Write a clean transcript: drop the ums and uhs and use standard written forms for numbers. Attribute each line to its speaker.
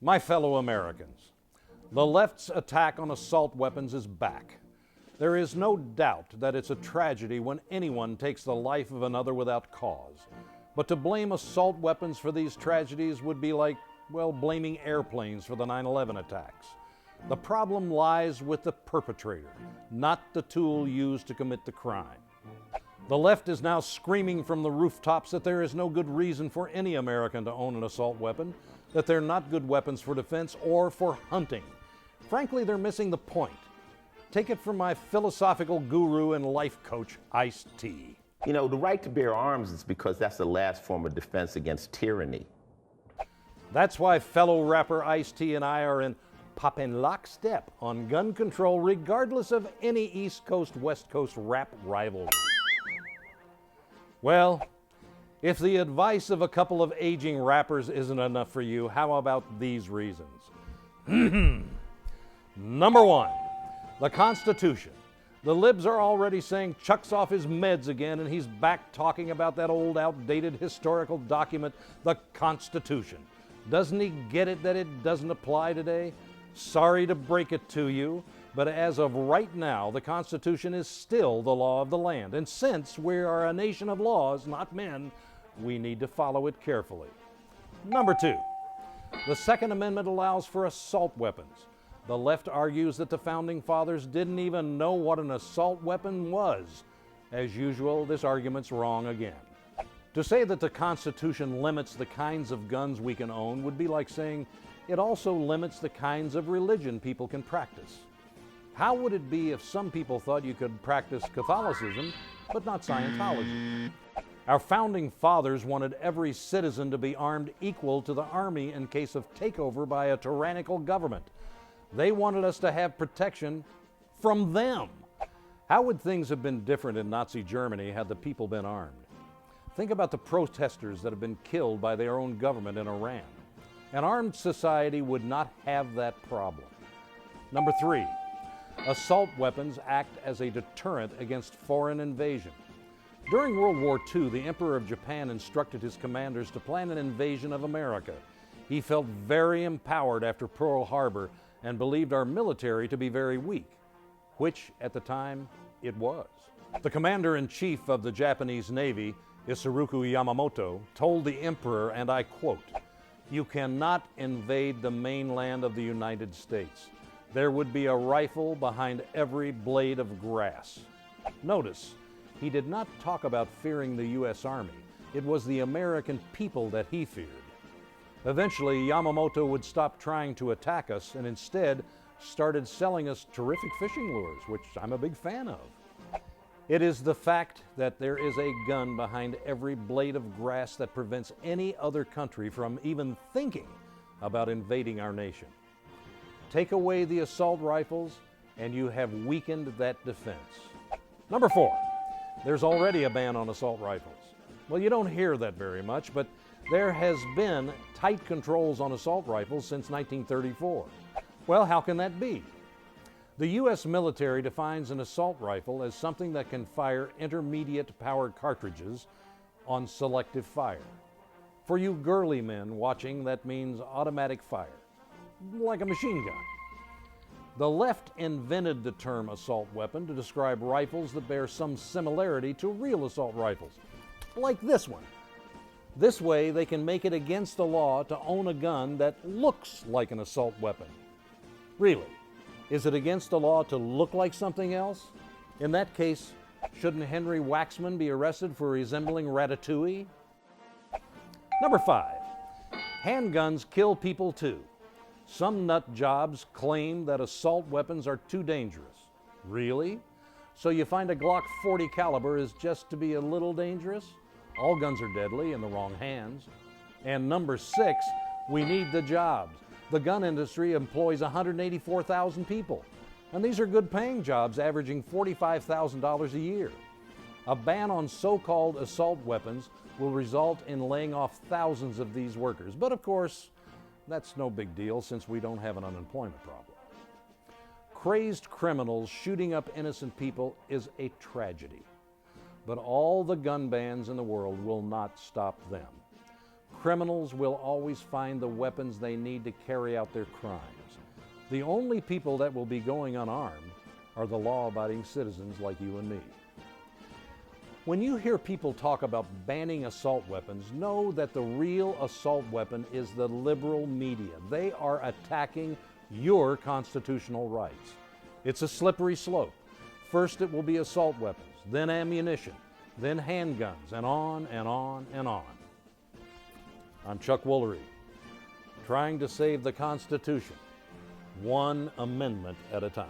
Speaker 1: My fellow Americans, the left's attack on assault weapons is back. There is no doubt that it's a tragedy when anyone takes the life of another without cause. But to blame assault weapons for these tragedies would be like, well, blaming airplanes for the 9/11 attacks. The problem lies with the perpetrator, not the tool used to commit the crime. The left is now screaming from the rooftops that there is no good reason for any American to own an assault weapon, that they're not good weapons for defense or for hunting. Frankly, they're missing the point. Take it from my philosophical guru and life coach, Ice-T.
Speaker 2: You know, the right to bear arms is because that's the last form of defense against tyranny.
Speaker 1: That's why fellow rapper Ice-T and I are in poppin' lockstep on gun control regardless of any East Coast, West Coast rap rivalry. Well, if the advice of a couple of aging rappers isn't enough for you, how about these reasons? Number one, the Constitution. The libs are already saying Chuck's off his meds again and he's back talking about that old outdated historical document, the Constitution. Doesn't he get it that it doesn't apply today? Sorry to break it to you, but as of right now, the Constitution is still the law of the land. And since we are a nation of laws, not men, we need to follow it carefully. Number two, the Second Amendment allows for assault weapons. The left argues that the Founding Fathers didn't even know what an assault weapon was. As usual, this argument's wrong again. To say that the Constitution limits the kinds of guns we can own would be like saying it also limits the kinds of religion people can practice. How would it be if some people thought you could practice Catholicism, but not Scientology? Our Founding Fathers wanted every citizen to be armed equal to the Army in case of takeover by a tyrannical government. They wanted us to have protection from them. How would things have been different in Nazi Germany had the people been armed? Think about the protesters that have been killed by their own government in Iran. An armed society would not have that problem. Number three, assault weapons act as a deterrent against foreign invasion. During World War II, the Emperor of Japan instructed his commanders to plan an invasion of America. He felt very empowered after Pearl Harbor and believed our military to be very weak, which at the time it was. The commander-in-chief of the Japanese Navy, Isoroku Yamamoto, told the emperor, and I quote, "You cannot invade the mainland of the United States. There would be a rifle behind every blade of grass." Notice, he did not talk about fearing the U.S. Army. It was the American people that he feared. Eventually, Yamamoto would stop trying to attack us and instead started selling us terrific fishing lures, which I'm a big fan of. It is the fact that there is a gun behind every blade of grass that prevents any other country from even thinking about invading our nation. Take away the assault rifles and you have weakened that defense. Number four, there's already a ban on assault rifles. Well, you don't hear that very much, but there has been tight controls on assault rifles since 1934. Well, how can that be? The U.S. military defines an assault rifle as something that can fire intermediate powered cartridges on selective fire. For you girly men watching, that means automatic fire, like a machine gun. The left invented the term assault weapon to describe rifles that bear some similarity to real assault rifles, like this one. This way, they can make it against the law to own a gun that looks like an assault weapon. Really, is it against the law to look like something else? In that case, shouldn't Henry Waxman be arrested for resembling Ratatouille? Number five, handguns kill people too. Some nut jobs claim that assault weapons are too dangerous. Really? So you find a Glock 40 caliber is just to be a little dangerous? All guns are deadly in the wrong hands. And number six, we need the jobs. The gun industry employs 184,000 people. And these are good paying jobs averaging $45,000 a year. A ban on so-called assault weapons will result in laying off thousands of these workers. But of course, that's no big deal since we don't have an unemployment problem. Crazed criminals shooting up innocent people is a tragedy. But all the gun bans in the world will not stop them. criminals will always find the weapons they need to carry out their crimes. The only people that will be going unarmed are the law-abiding citizens like you and me. When you hear people talk about banning assault weapons, know that the real assault weapon is the liberal media. They are attacking your constitutional rights. It's a slippery slope. First it will be assault weapons, then ammunition, then handguns, and on and on and on. I'm Chuck Woolery, trying to save the Constitution, one amendment at a time.